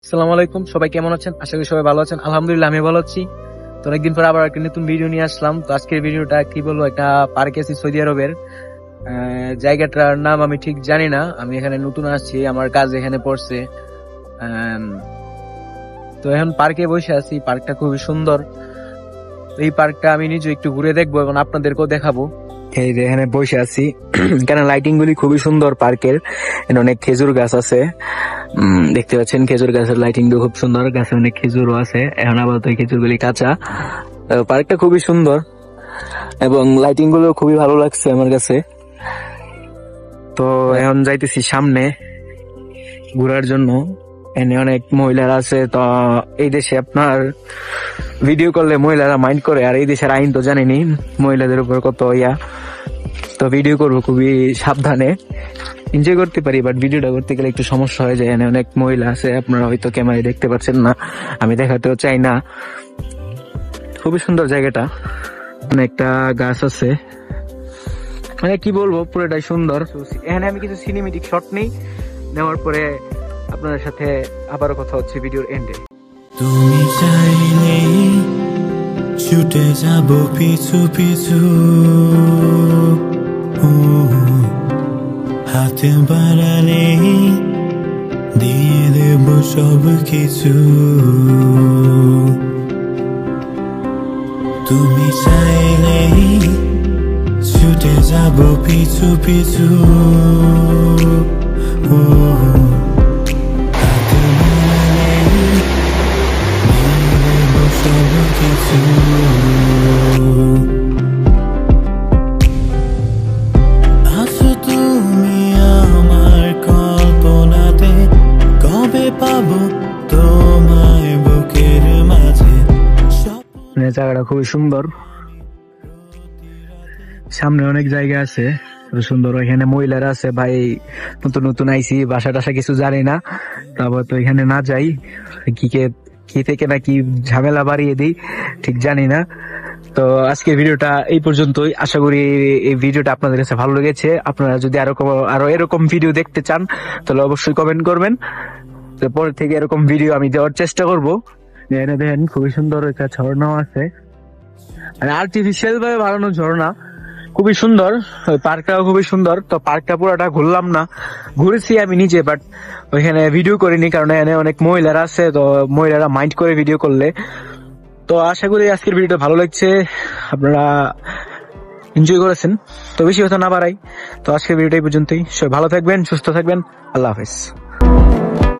আসসালামু আলাইকুম, সবাই কেমন আছেন? আশা করি সবাই ভালো আছেন। আলহামদুলিল্লাহ আমি ভালো আছি। তো অনেকদিন পর আবার একটা নতুন ভিডিও নিয়ে আসলাম। তো আজকের ভিডিওটা কি বলবো, একটা পার্কে আছি সৌদি আরবের। জায়গাটার নাম আমি ঠিক জানি না, আমি এখানে নতুন আসছি, আমার কাজ এখানে পড়ছে। তো এখন পার্কে বসে আছি, পার্কটা খুবই সুন্দর। এই পার্কটা আমি নিজে একটু ঘুরে দেখবো এবং আপনাদেরকেও দেখাবো। এই যে এখানে বসে আছি, কেন লাইটিং গুলি খুবই সুন্দর পার্কের। অনেক খেজুর গাছ আছে, দেখতে পাচ্ছেন খেজুর গাছের লাইটিং খুব সুন্দর, গাছে অনেক খেজুরও আছে। এখন আপাতত খেজুর গুলি কাঁচা। পার্কটা খুবই সুন্দর এবং লাইটিং গুলো খুবই ভালো লাগছে আমার কাছে। তো এখন যাইতেছি সামনে ঘোরার জন্য। এনে অনেক মহিলারা আছে। তো এই দেশে আপনার ভিডিও করলে মহিলারা মাইন্ড করে, আর এই দেশের আইন তো জানেনি মহিলাদের উপর কত তো ভিডিও করবো খুবই সাবধানে, এনজয় করতে পারি, বাট ভিডিওটা করতে গেলে একটু সমস্যা হয়ে যায়। এখানে অনেক মহিলা আছে, আপনারা হয়তো ক্যামেরায় দেখতে পাচ্ছেন না, আমি দেখাতেও চাই না। খুবই সুন্দর জায়গাটা, অনেকটা গাছ আছে, মানে কি বলবো, পুরোটাই সুন্দর। এখানে আমি কিছু সিনেমেটিক শট নেওয়ার পরে আপনাদের সাথে আবারও কথা হচ্ছে ভিডিওর এন্ডে। তুমি চাইলে ছুটে যাব পিছু পিছু, হাতে বাড়ালে দিয়ে দেব সব কিছু। তুমি চাইলে ছুটে যাব পিছু পিছু, হাতে বাড়ালে দিয়ে দেব সব কিছু। আছো তুমি আমার কল্পনাতে, কবে পাবো তোমায় বুকের মাঝে। জায়গাটা খুবই সুন্দর, সামনে অনেক জায়গা আছে সুন্দর। এখানে মহিলারা আছে। ভাই নতুন নতুন আইসি, বাসা টাসা কিছু জানি না, তারপর তো এখানে না যাই কি থেকে না কি ঝামেলা বাড়িয়ে দিই ঠিক জানি না। তো আজকে ভিডিওটা এই পর্যন্তই। আশা করি এই ভিডিওটা আপনাদের কাছে ভালো লেগেছে। আপনারা যদি আরো এরকম ভিডিও দেখতে চান তাহলে অবশ্যই কমেন্ট করবেন। তো পরে থেকে এরকম ভিডিও আমি দেওয়ার চেষ্টা করবো। এখানে দেখেন খুবই সুন্দর একটা ঝর্ণাও আছে, মানে আর্টিফিশিয়াল ভাবে বানানো ঝর্ণা, খুবই সুন্দর। পার্কটাও খুবই সুন্দর। তো পার্কটা পুরোটা ঘুরলাম না, ঘুরেছি আমি নিজে, বাট ওইখানে ভিডিও করিনি, কারণ এখানে অনেক মহিলারা আছে, তো মহিলারা মাইন্ড করে ভিডিও করলে। তো আশা করি আজকের ভিডিওটা ভালো লাগছে, আপনারা এনজয় করেছেন। তো বেশি কথা না বাড়াই, তো আজকের ভিডিওটা এই পর্যন্তই। সবাই ভালো থাকবেন, সুস্থ থাকবেন, আল্লাহ হাফেজ।